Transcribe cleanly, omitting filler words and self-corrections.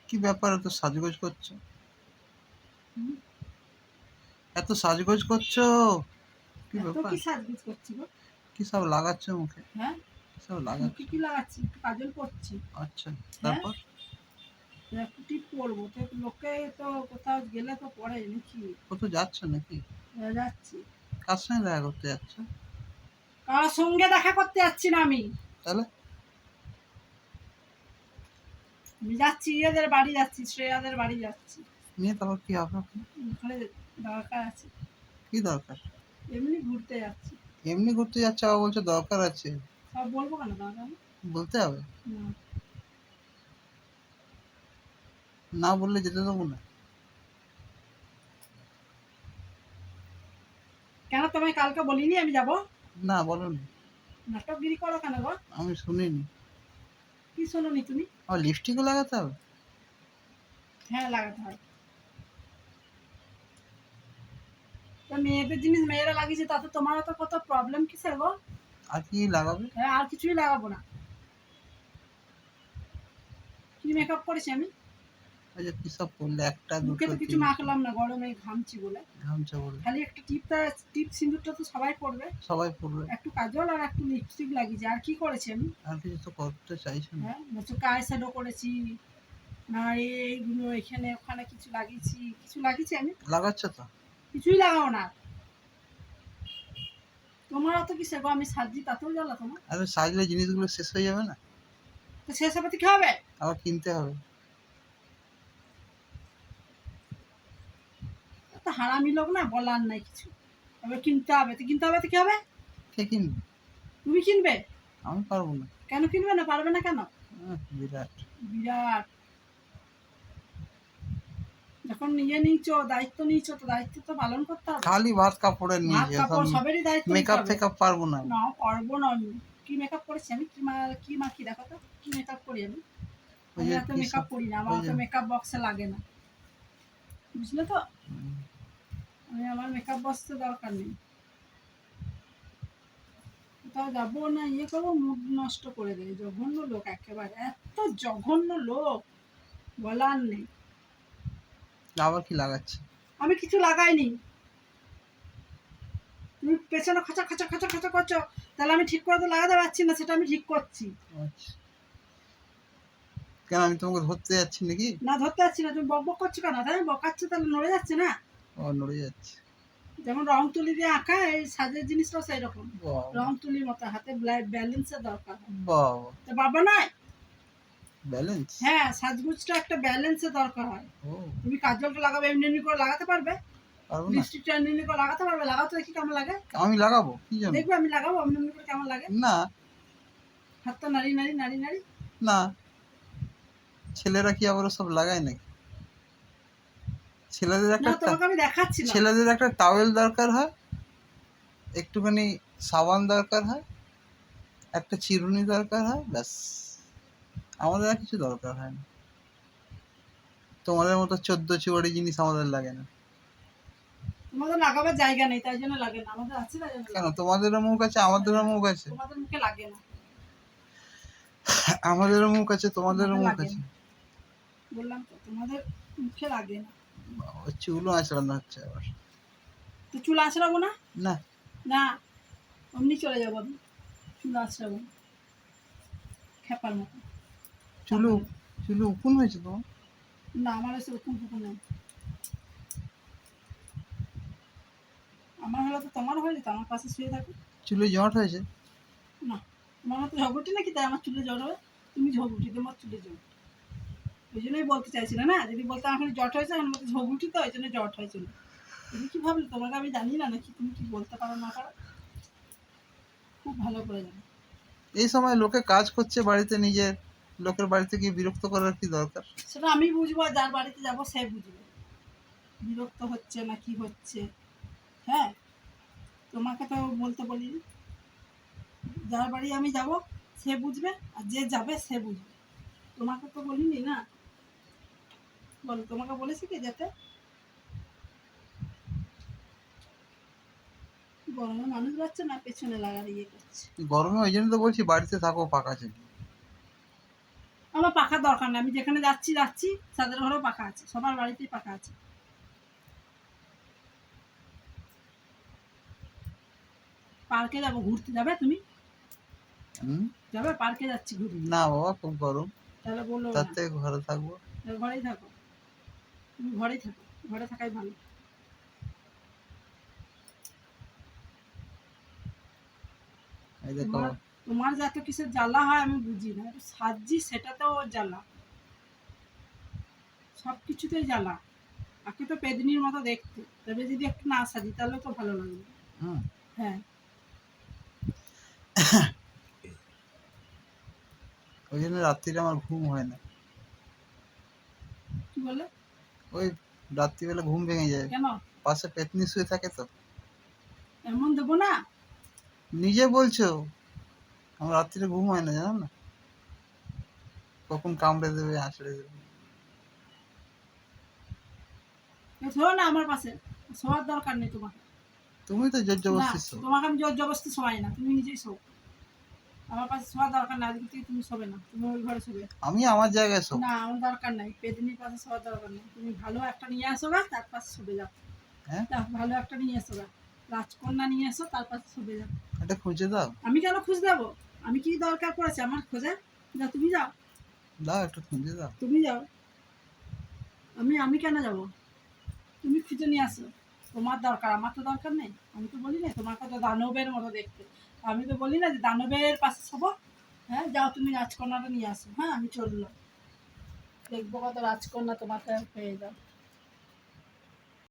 কি ব্যাপার, এত সাজগোজ করছো? হুম, এত সাজগোজ করছো? কি এত ব্যাপার? কি সাজগোজ করছি গো? কি সব লাগাচ্ছ মুখে? হ্যাঁ, কি সব মুখে লাগাচ্ছ? কি লাগাচ্ছি? একটু কাজল করছি। আচ্ছা, হ্যাঁ, তারপর? একটু টিপ পরবো তো, লোকে তো কোথাও গেলে তো পরে নাকি? কোথাও যাচ্ছ নাকি? যাচ্ছি। কার সঙ্গে দেখা করতে যাচ্ছ? কার সঙ্গে দেখা করতে যাচ্ছি না আমি। তাহলে? আমি যাচ্ছি ইয়েদের বাড়ি যাচ্ছি, শ্রেয়াদের বাড়ি যাচ্ছি। নিয়ে তারপর কি হবে ওখানে? ওখানে দরকার আছে। কি দরকার? এমনি ঘুরতে যাচ্ছি। এমনি ঘুরতে যাচ্ছ, আবার বলছো দরকার আছে? সব বলবো কেন দরকার নেই? বলতে হবে। না। না বললে যেতে দেবো না। কেন তোমায় কালকে বলিনি আমি যাবো? না, বলোনি। নাটকগিরি করো কেন গো? আমি শুনিনি। কি শোনোনি তুমি? আমার লিপস্টিকও লাগাতে হবে? হ্যাঁ, লাগাতে হয়। তো মেয়েদের জিনিস মেয়েরা লাগিয়েছে, তাতে তোমারও তো কত প্রবলেম কিসের গো? আর কি লাগাবে? হ্যাঁ, আর কিছুই লাগাবো না। কি মেকআপ করেছি আমি? আচ্ছা, কি সব করলে? একটা মুখে দুটো তো কিছু তিনটে মাখলাম না, গরমে ঘামছি বলে। ঘামছে বলে? খালি একটা টিপ সিঁদুরটা তো সবাই পরবে। সবাই পড়বে। একটু কাজল আর একটু লিপস্টিক লাগিয়েছি, আর কি করেছি আমি? আর কিছু তো করতে চাইছো না। হ্যাঁ, বলছো আই শ্যাডো করেছি, না এইগুলো এখানে ওখানে কিছু লাগিয়েছি, কিছু লাগিয়েছি আমি? লাগাচ্ছ তো? কিছুই লাগাও না। তোমার অত কিসের গো? আমি সাজি তাতেও জ্বালা তোমার? আরে সাজলে জিনিসগুলো শেষ হয়ে যাবে না? তো শেষ হবে তো কি হবে? আবার কিনতে হবে। তো হারামি লোক না, বলার নাই কিছু। এবার কিনতে হবে তো, কিনতে হবে তো কি হবে? কে কিনবে? তুমি কিনবে? আমি পারবো না। কেন কিনবে না? পারবে না কেন? বিরাট। বিরাট। যখন নিয়ে নিয়েছো, দায়িত্ব নিয়েছো, তো দায়িত্ব তো পালন করতে হবে। খালি ভাত কাপড়ের ভাত নিয়েছি, কাপড় সবেরই দায়িত্ব নিতে মেকআপ হবে। টেকআপ পারবো না আমি। না, পারবো না আমি। কি মেকআপ করেছি আমি? কি মাখি দেখো তো, কি মেকআপ করি আমি? ওই আমি যে এত কি মেকআপ সব, করি না, আমার ওই অত যে মেকআপ বক্সে লাগে না, বুঝলে তো? উম, আমার মেকআপ বক্সে দরকার নেই। কোথাও যাবো না, ইয়ে করবো, মুড নষ্ট করে দেয়। জঘন্য লোক, একেবারে এত জঘন্য লোক, বলার নেই। আবার কি লাগাচ্ছে? আমি কিছু লাগাইনি। তুমি পেছনে খচা খচা খচা খচা করছো, তাহলে আমি ঠিক করে তো লাগাতে পারছি না, সেটা আমি ঠিক করছি। আচ্ছা, কেন আমি তোমাকে ধরতে যাচ্ছি নাকি? না, ধরতে পারছি না। তুমি বক বক করছো কেন? তাই বকাচ্ছ, তাহলে নড়ে যাচ্ছে না? ও, নড়ে যাচ্ছে। যেমন রং তুলি দিয়ে আঁকা, এই সাজের জিনিসটাও সেই রকম। বাবা, রং তুলির মতো হাতে ব্যালেন্সের দরকার হয়। বাবা, তো বাবা নয়? ব্যালেন্স। হ্যাঁ, সাজগুজটা একটা ব্যালেন্সের দরকার হয়। ও, তুমি কাজলটা লাগাবে, এমনি এমনি করে লাগাতে পারবে? পারবো না। লিপস্টিকটা এমনি এমনি করে লাগাতে পারবে? লাগাও তো দেখি কেমন লাগে। আমি লাগাবো কি জন্য? দেখবে আমি লাগাবো এমনি এমনি করে কেমন লাগে। না, হাতটা নাড়ি নাড়ি নাড়ি নাড়ি। না, ছেলেরা কি আবার সব লাগায় নাকি? ছেলেদের না, একটা তোমাকে আমি দেখাচ্ছিলাম। ছেলেদের একটা টাওয়েল দরকার হয়, একটুখানি সাবান দরকার হয়, একটা চিরুনি দরকার হয়, ব্যাস। আমাদের আর কিছু দরকার হয় না। তোমাদের মতো 14 চুয়াড়ি জিনিস আমাদের লাগে না। তোমাদের লাগাবার জায়গা নেই, তাই জন্য লাগে না। আমাদের আছে, তাই জন্য কেন? লাগে। তোমাদেরও মুখ আছে, আমাদেরও মুখ আছে। তোমাদের মুখে লাগে না, আমাদেরও মুখ আছে, তোমাদেরও আমাদের মুখ লাগে আছে। না। বললাম তো, তোমাদের মুখে লাগে না। বাবা, চুলও আঁচড়ানো হচ্ছে আবার। তো চুল আঁচড়াবো না? না, না, অমনি চলে যাবো আমি। চুল আঁচড়াবো না, খেপার মতো। চুলু চুলু উকুন হয়েছে তোমার? না, আমার সেরকম টুকু নেই। আমার হলে তো তোমার হয়ে যেত, আমার পাশে শুয়ে থাকো। চুলে জট হয়েছে? না, তোমার মতো ঝগড়টি নাকি তাই আমার চুলে জট হবে? তুমি ঝগড়টি, তোমার চুলে জট। ওই জন্যই বলতে চাইছিলে না, যদি বলতে আমার জট হয়েছে, আমার মতো ঝগড়টি তো ওই জন্য জট হয়েছিল। তুমি কি ভাবলে তোমাকে আমি জানি না নাকি? তুমি কি বলতে পারো না পারো খুব ভালো করে জানো। এই সময় লোকে কাজ করছে বাড়িতে, নিজের লোকের বাড়িতে গিয়ে বিরক্ত করার কি দরকার? সেটা আমি বুঝবো, আর যার বাড়িতে যাবো সে বুঝবে বিরক্ত হচ্ছে না কি হচ্ছে। হ্যাঁ, তোমাকে তো বলতে বলিনি। যার বাড়ি আমি যাব সে বুঝবে, আর যে যাবে সে বুঝবে। তোমাকে তো বলিনি না। বলো, তোমাকে বলেছি কি যেতে? গরমে মানুষ যাচ্ছে না, পেছনে লাগার ইয়ে করছে। গরমে ওই জন্য তো বলছি বাড়িতে থাকো, ফাঁকা ছিল। আমার পাখার দরকার নেই, আমি যেখানে যাচ্ছি যাচ্ছি, তাদের ঘরেও পাখা আছে, সবার বাড়িতেই পাখা আছে। পার্কে যাবো ঘুরতে, যাবে তুমি? হুম? যাবে? পার্কে যাচ্ছি ঘুরতে। না বাবা, খুব গরম, তাহলে বললো তার না, থেকে ঘরে থাকবো। তাহলে ঘরেই থাকো, তুমি ঘরেই থাকো, ঘরে থাকাই ভালো। এই দেখো, তোমার তোমার যে এত কিসের জ্বালা হয় আমি বুঝি না, একটু সাজছি সেটাতেও ওর জ্বালা, সব কিছুতেই জ্বালা। আগে তো পেদিনির মতো দেখতে, তবে যদি একটু না সাজি তাহলে তো ভালো লাগবে। হুম, হ্যাঁ, ওই জন্য রাত্রিরে আমার ঘুম হয় না। কি বলে? ওই রাত্রিবেলা ঘুম ভেঙে যায়, কেন পাশে পেতনি শুয়ে থাকে তো। এমন দেবো না? নিজে বলছো, আমার রাত্রিরে ঘুম হয় না, জানো না, কখন কামড়ে দেবে, আঁচড়ে দেবে। শোও না আমার পাশে, শোয়ার দরকার নেই তোমাকে। তুমি তো জোর না, জবরদস্তি শো। তোমাকে আমি জোর জবরদস্তি শোয়াই না, তুমি নিজেই শো। আমার পাশে শোয়ার দরকার নাই, আজকে থেকে তুমি শোবে না, তুমি ওই ঘরে শোবে। আমি আমার জায়গায় শো। না, আমার দরকার নাই, পেদিনির পাশে শোয়ার দরকার নেই, তুমি ভালো একটা নিয়ে আসো গা, তার পাশে শোবে যাও। হ্যাঁ, যাও, ভালো একটা নিয়ে এসো গা, রাজকন্যা নিয়ে এসো, তার পাশে শোবে যাও। এটা খুঁজে দাও। আমি কেন খুঁজ দেবো? আমি কি দরকার পড়েছে আমার খোঁজা? যাও, তুমি যাও, দাও, একটু খুঁজে দাও। তুমি যাও। আমি আমি কেন যাব? তুমি খুঁজে নিয়ে আসো, তোমার দরকার, আমার তো দরকার নেই। আমি তো বলি না তোমাকে তো দানবের মতো দেখতে, আমি তো বলি না যে দানবের পাশে শোবো। হ্যাঁ, যাও তুমি রাজকন্যাটা নিয়ে আসো, হ্যাঁ আমি চললাম, দেখবো কত রাজকন্যা তোমাকে পেয়ে যাও।